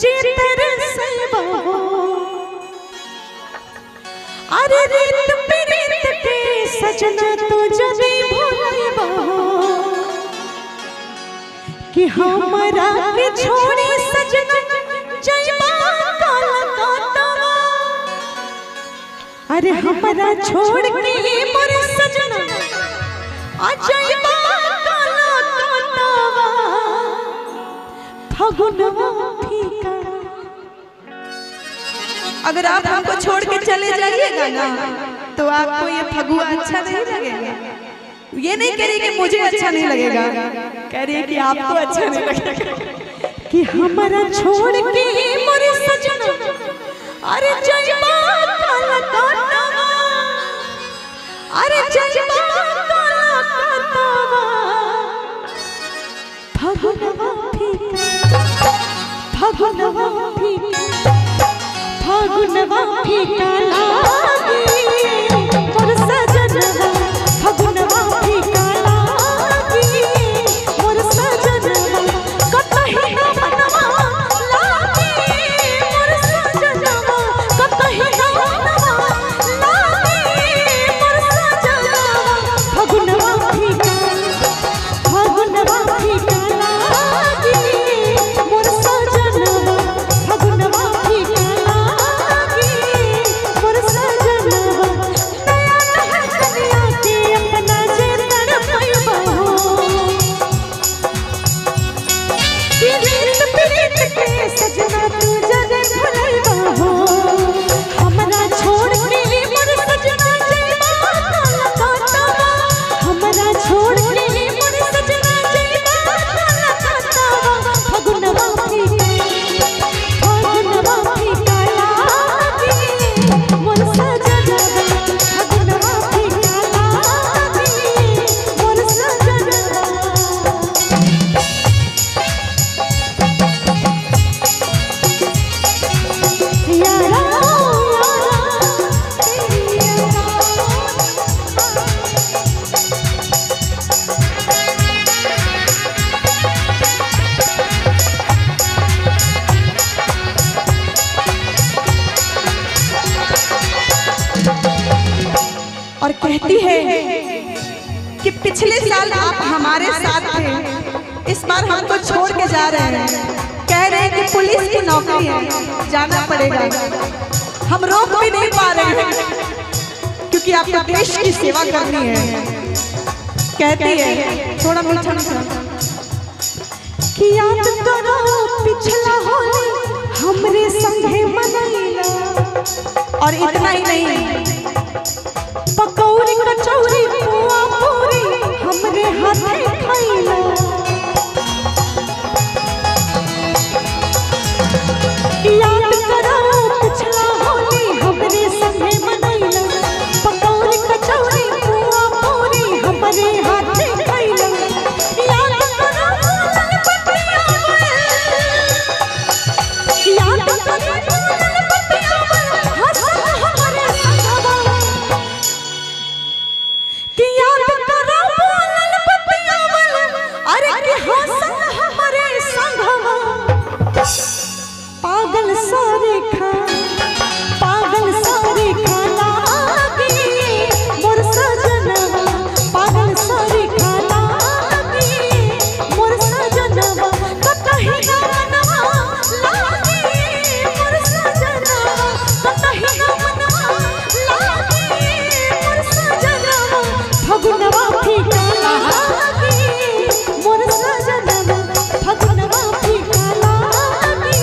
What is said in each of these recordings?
जे तरसे बहो अरे रीत प्रीत के सजना तो जदी भूले बहो कि हमरा के छोड़ी सजना जइबा काला काटवा अरे हमरा छोड़ के मोरे सजना आ जइबा काला काटवा फगुनवा फीका। अगर आप हमको छोड़ के चले जाइएगा ना तो आपको ये फगुआ अच्छा नहीं लगेगा। ये नहीं कह रही कि मुझे अच्छा नहीं लगेगा, कह रही है कि आपको अच्छा नहीं लगेगा। कि हमारा छोड़ के मोरे सजना अरे जइबा काला काटवा अरे जइबा काला काटवा फगुनवा फीका फगुनवा फीका फगुनवा फीका लागे मोर सजनवा फगुनवा फीका लागे मोर सजनवा कतही ना मनवा लागे मोर सजनवा कतही ना मनवा लागे मोर सजनवा फगुनवा फीका फीका लागे मोर सजनवा फगुनवा फीका लागे मोर सजनवा नया नया कन्या के अपना जे तड़पइबा हो कि रीत प्रीत के सजना तू जदे भुलइबा हो हमरा छोड़ के मोर सजना जइबा काला काटवा हमरा छोड़ के मोर सजना जइबा काला काटवा फगुनवा फीका लागे मोर सजनवा फगुनवा फीका लागे मोर सजनवा। यारा और कहती है कि पिछले साल आप हमारे साथ थे, इस बार हमको छोड़ के जा रहे हैं। कह रहे हैं कि पुलिस की नौकरी है, जाना पड़ेगा। हम रोक भी नहीं पा रहे हैं क्योंकि आपको देश की सेवा करनी है। कहती है थोड़ा मीठा मीठा कि याद करो पिछला होली हमरे संगे मनैला और इतना ही नहीं, पकौड़ी कचौड़ी पुआ पूरी हमरे हाथे खैला याद करो पिछला होली हमरे संगे मनैला पकौड़ी कचौड़ी पुआ पूरी हमरे हाथे खैला याद करो फूलन पतिया याद करो फूलन पतिया हंसल हमरे संगवा कि याद करो फूलन पतिया अरे कि हंसल हमरे संगवा पागल सारे खा लागे मोर सजनवा पागल सारे खा लागे मोर सजनवा कतही ना मनवा लागे मोर सजनवा कतही ना मनवा लागे मोर सजनवा फगुनवा फीका लागे मोर सजनवा फगुनवा फीका लागे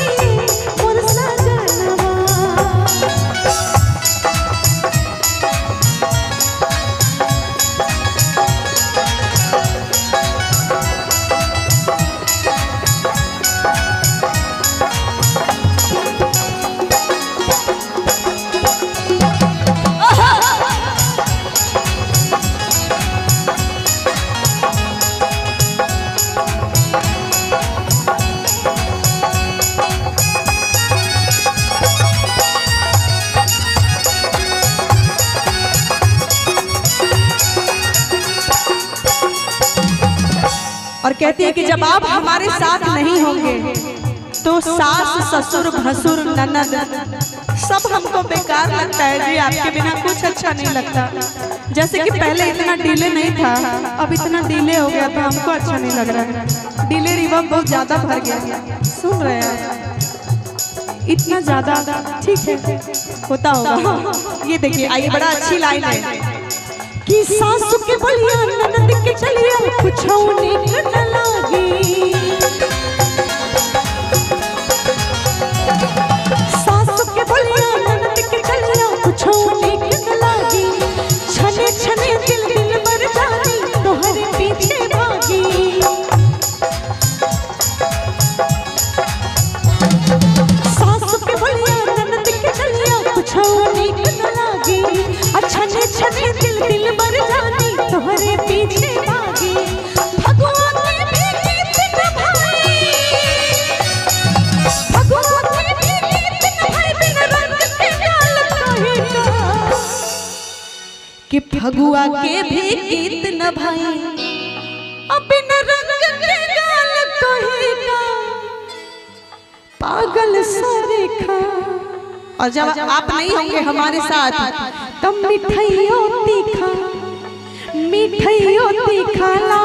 मोर सजनवा। और कहती है कि जब आप हमारे साथ नहीं होंगे तो सास ससुर भसुर ननद सब हमको बेकार लगता है जी। आपके बिना कुछ अच्छा नहीं लगता। जैसे कि पहले इतना डिले नहीं था, अब इतना डिले हो गया तो हमको अच्छा नहीं लग रहा है। डिले रिवर्ब बहुत ज्यादा भर गया। सुन रहे हैं इतना ज्यादा, ठीक है होता होगा। ये देखिए, आइए, बड़ा अच्छी लाइन है कि सासु के बलिया ननद के चलिया कुछ नीक न लागी। सासु के बलिया ननद के चलिया कुछ नीक न लागी। छने छने दिल दिल मर जानी तोहरे पीछे भागी। सासु के बलिया ननद के चलिया कुछ नीक न लागी। छने छने दिल दिल मर जानी तोहरे पीछे भागी। भगवान ने भी गीत निभाई, भगवान ने भी गीत निभाई बिन रंग के गाल कहेगा। कि फगुआ के भी गीत न भाई अब बिन रंग के गाल कहेगा। पागल सारे खा। और जब आप नहीं होंगे हमारे साथ तब मिठाइयों तीखा, मिठाइयों तीखा ला